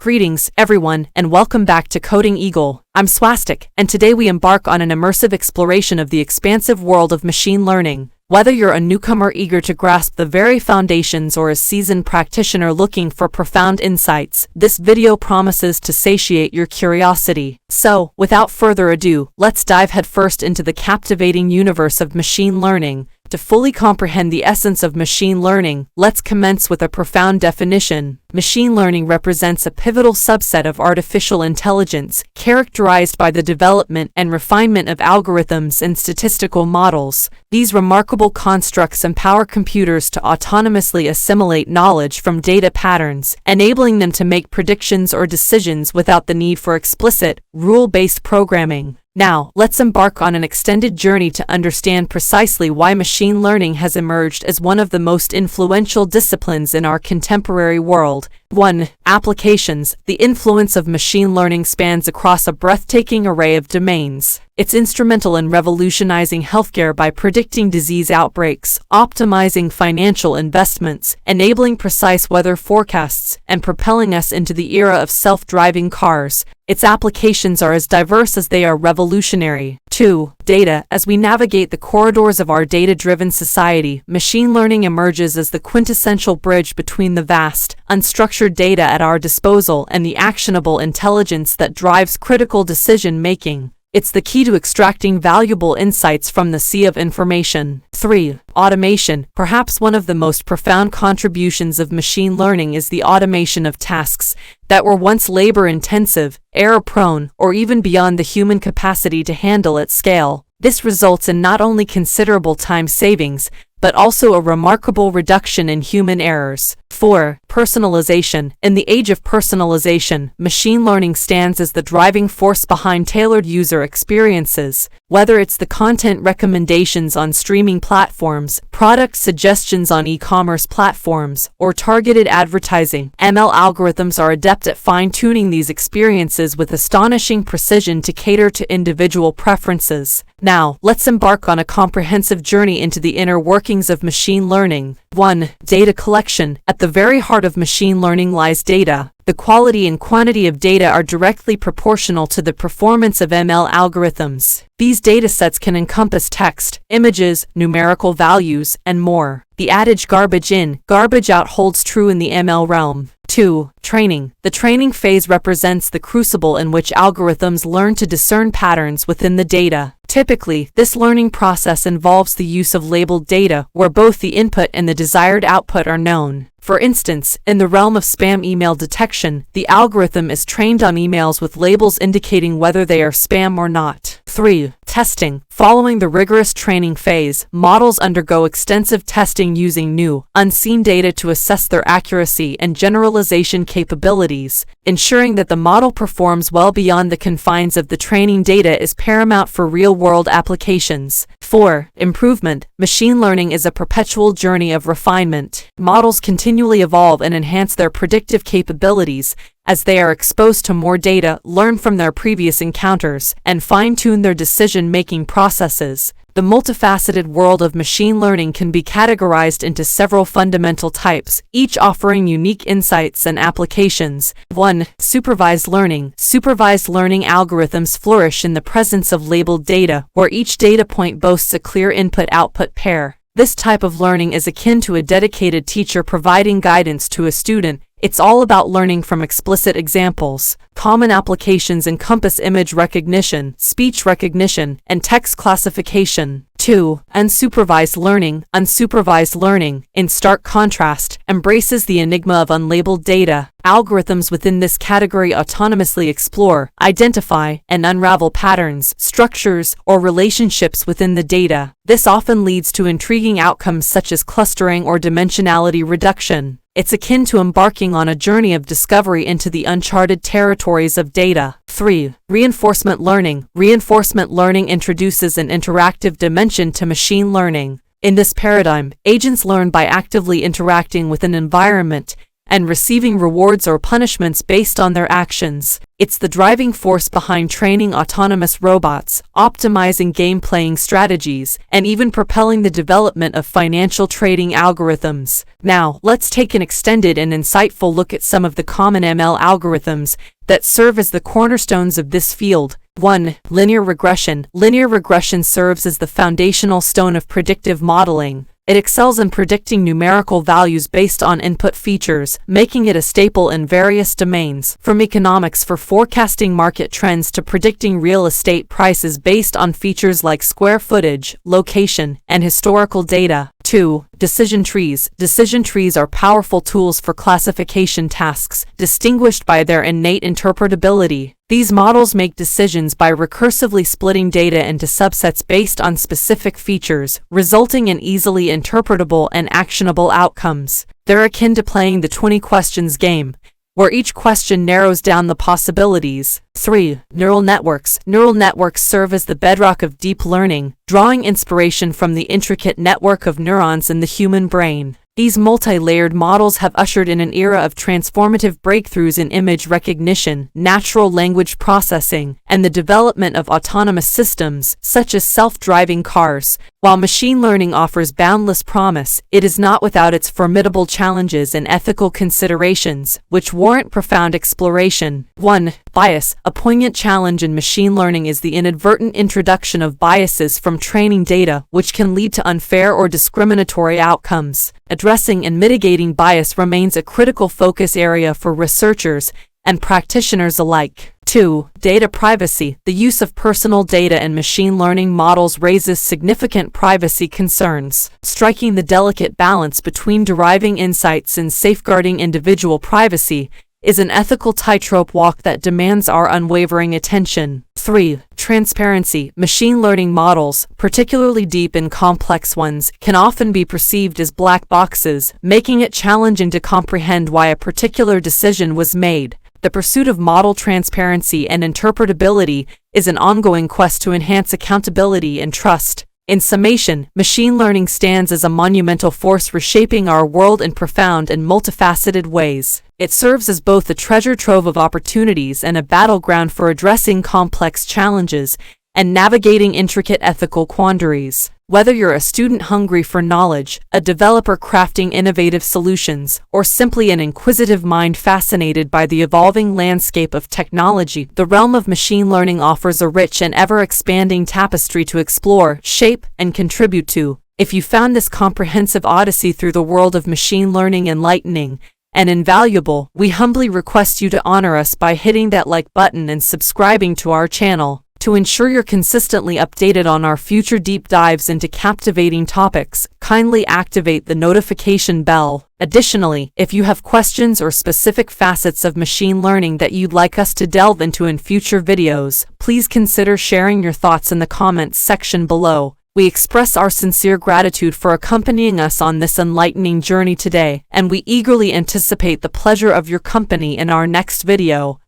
Greetings, everyone, and welcome back to Coding Eagle. I'm Swastik, and today we embark on an immersive exploration of the expansive world of machine learning. Whether you're a newcomer eager to grasp the very foundations or a seasoned practitioner looking for profound insights, this video promises to satiate your curiosity. So, without further ado, let's dive headfirst into the captivating universe of machine learning. To fully comprehend the essence of machine learning, let's commence with a profound definition. Machine learning represents a pivotal subset of artificial intelligence, characterized by the development and refinement of algorithms and statistical models. These remarkable constructs empower computers to autonomously assimilate knowledge from data patterns, enabling them to make predictions or decisions without the need for explicit, rule-based programming. Now, let's embark on an extended journey to understand precisely why machine learning has emerged as one of the most influential disciplines in our contemporary world. 1. Applications. The influence of machine learning spans across a breathtaking array of domains. It's instrumental in revolutionizing healthcare by predicting disease outbreaks, optimizing financial investments, enabling precise weather forecasts, and propelling us into the era of self-driving cars. Its applications are as diverse as they are revolutionary. 2. Data. As we navigate the corridors of our data-driven society, machine learning emerges as the quintessential bridge between the vast, unstructured data at our disposal and the actionable intelligence that drives critical decision-making. It's the key to extracting valuable insights from the sea of information. 3. Automation. Perhaps one of the most profound contributions of machine learning is the automation of tasks that were once labor-intensive, error-prone, or even beyond the human capacity to handle at scale. This results in not only considerable time savings, but also a remarkable reduction in human errors. 4. Personalization. In the age of personalization, machine learning stands as the driving force behind tailored user experiences. Whether it's the content recommendations on streaming platforms, product suggestions on e-commerce platforms, or targeted advertising, ML algorithms are adept at fine-tuning these experiences with astonishing precision to cater to individual preferences. Now, let's embark on a comprehensive journey into the inner workings of machine learning. 1. Data collection. At the very heart of machine learning lies data. The quality and quantity of data are directly proportional to the performance of ML algorithms. These datasets can encompass text, images, numerical values, and more. The adage garbage in, garbage out holds true in the ML realm. 2. Training. The training phase represents the crucible in which algorithms learn to discern patterns within the data. Typically, this learning process involves the use of labeled data, where both the input and the desired output are known. For instance, in the realm of spam email detection, the algorithm is trained on emails with labels indicating whether they are spam or not. 3. Testing. Following the rigorous training phase, models undergo extensive testing using new, unseen data to assess their accuracy and generalization capabilities. Ensuring that the model performs well beyond the confines of the training data is paramount for real-world applications. 4. Improvement. Machine learning is a perpetual journey of refinement. Models continually evolve and enhance their predictive capabilities as they are exposed to more data, learn from their previous encounters, and fine-tune their decision-making processes. The multifaceted world of machine learning can be categorized into several fundamental types, each offering unique insights and applications. 1. Supervised learning. Supervised learning algorithms flourish in the presence of labeled data, where each data point boasts a clear input-output pair. This type of learning is akin to a dedicated teacher providing guidance to a student. It's all about learning from explicit examples. Common applications encompass image recognition, speech recognition, and text classification. 2. Unsupervised learning. Unsupervised learning, in stark contrast, embraces the enigma of unlabeled data. Algorithms within this category autonomously explore, identify, and unravel patterns, structures, or relationships within the data. This often leads to intriguing outcomes such as clustering or dimensionality reduction. It's akin to embarking on a journey of discovery into the uncharted territories of data. 3. Reinforcement learning. Reinforcement learning introduces an interactive dimension to machine learning. In this paradigm, agents learn by actively interacting with an environment and receiving rewards or punishments based on their actions. It's the driving force behind training autonomous robots, optimizing game-playing strategies, and even propelling the development of financial trading algorithms. Now, let's take an extended and insightful look at some of the common ML algorithms that serve as the cornerstones of this field. 1. Linear regression. Linear regression serves as the foundational stone of predictive modeling. It excels in predicting numerical values based on input features, making it a staple in various domains, from economics for forecasting market trends to predicting real estate prices based on features like square footage, location, and historical data. 2. Decision trees. Decision trees are powerful tools for classification tasks, distinguished by their innate interpretability. These models make decisions by recursively splitting data into subsets based on specific features, resulting in easily interpretable and actionable outcomes. They're akin to playing the 20 questions game, where each question narrows down the possibilities. 3. Neural networks. Neural networks serve as the bedrock of deep learning, drawing inspiration from the intricate network of neurons in the human brain. These multi-layered models have ushered in an era of transformative breakthroughs in image recognition, natural language processing, and the development of autonomous systems, such as self-driving cars. While machine learning offers boundless promise, it is not without its formidable challenges and ethical considerations, which warrant profound exploration. 1. Bias. A poignant challenge in machine learning is the inadvertent introduction of biases from training data, which can lead to unfair or discriminatory outcomes. Addressing and mitigating bias remains a critical focus area for researchers and practitioners alike. 2. Data privacy. The use of personal data in machine learning models raises significant privacy concerns. Striking the delicate balance between deriving insights and safeguarding individual privacy is an ethical tightrope walk that demands our unwavering attention. 3. Transparency. Machine learning models, particularly deep and complex ones, can often be perceived as black boxes, making it challenging to comprehend why a particular decision was made. The pursuit of model transparency and interpretability is an ongoing quest to enhance accountability and trust. In summation, machine learning stands as a monumental force reshaping our world in profound and multifaceted ways. It serves as both a treasure trove of opportunities and a battleground for addressing complex challenges and navigating intricate ethical quandaries. Whether you're a student hungry for knowledge, a developer crafting innovative solutions, or simply an inquisitive mind fascinated by the evolving landscape of technology, the realm of machine learning offers a rich and ever-expanding tapestry to explore, shape, and contribute to. If you found this comprehensive odyssey through the world of machine learning enlightening and invaluable, we humbly request you to honor us by hitting that like button and subscribing to our channel. To ensure you're consistently updated on our future deep dives into captivating topics, kindly activate the notification bell. Additionally, if you have questions or specific facets of machine learning that you'd like us to delve into in future videos, please consider sharing your thoughts in the comments section below. We express our sincere gratitude for accompanying us on this enlightening journey today, and we eagerly anticipate the pleasure of your company in our next video.